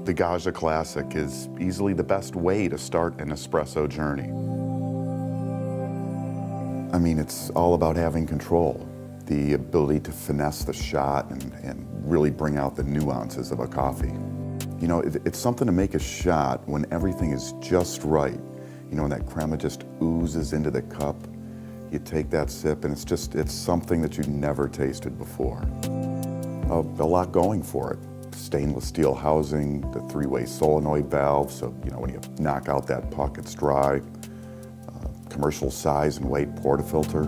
The Gaggia Classic is easily the best way to start an espresso journey. I mean, it's all about having control, the ability to finesse the shot and really bring out the nuances of a coffee. You know, it's something to make a shot when everything is just right. You know, when that crema just oozes into the cup, you take that sip and it's something that you've never tasted before. A lot going for it. Stainless steel housing, the three-way solenoid valve, so you know when you knock out that puck, it's dry. Commercial size and weight portafilter.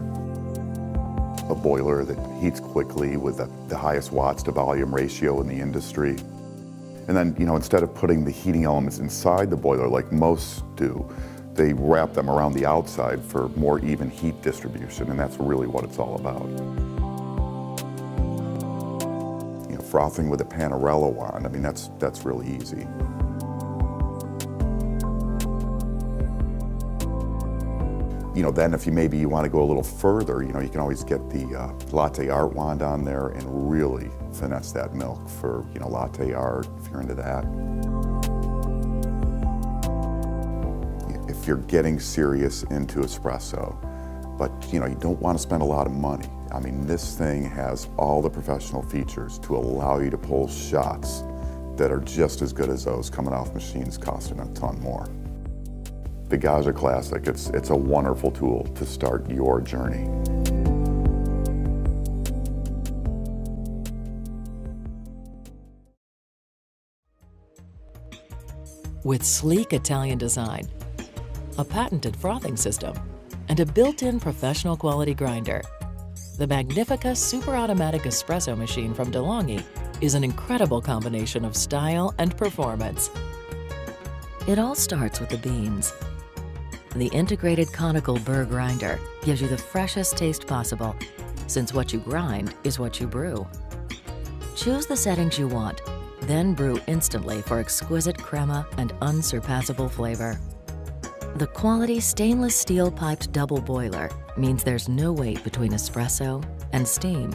A boiler that heats quickly with the highest watts to volume ratio in the industry. And then, you know, instead of putting the heating elements inside the boiler like most do, they wrap them around the outside for more even heat distribution, and that's really what it's all about. You know, frothing with a Panarello wand, I mean, that's really easy. You know, then if you want to go a little further, you know, you can always get the latte art wand on there and really finesse that milk for, you know, latte art, if you're into that. If you're getting serious into espresso, but, you know, you don't want to spend a lot of money. I mean, this thing has all the professional features to allow you to pull shots that are just as good as those coming off machines costing a ton more. The Gaggia Classic, it's a wonderful tool to start your journey. With sleek Italian design, a patented frothing system, and a built-in professional quality grinder, the Magnifica super automatic espresso machine from DeLonghi is an incredible combination of style and performance. It all starts with the beans. The integrated conical burr grinder gives you the freshest taste possible, since what you grind is what you brew. Choose the settings you want, then brew instantly for exquisite crema and unsurpassable flavor. The quality stainless steel piped double boiler means there's no wait between espresso and steam.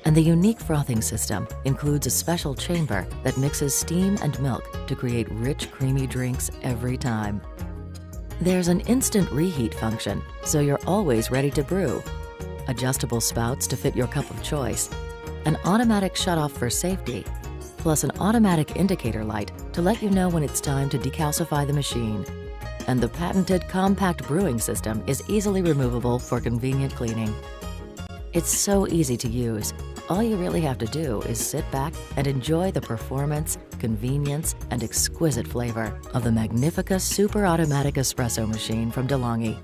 And the unique frothing system includes a special chamber that mixes steam and milk to create rich, creamy drinks every time. There's an instant reheat function, so you're always ready to brew. Adjustable spouts to fit your cup of choice. An automatic shutoff for safety, plus an automatic indicator light to let you know when it's time to decalcify the machine. And the patented compact brewing system is easily removable for convenient cleaning. It's so easy to use. All you really have to do is sit back and enjoy the performance, convenience, and exquisite flavor of the Magnifica Super Automatic Espresso Machine from DeLonghi.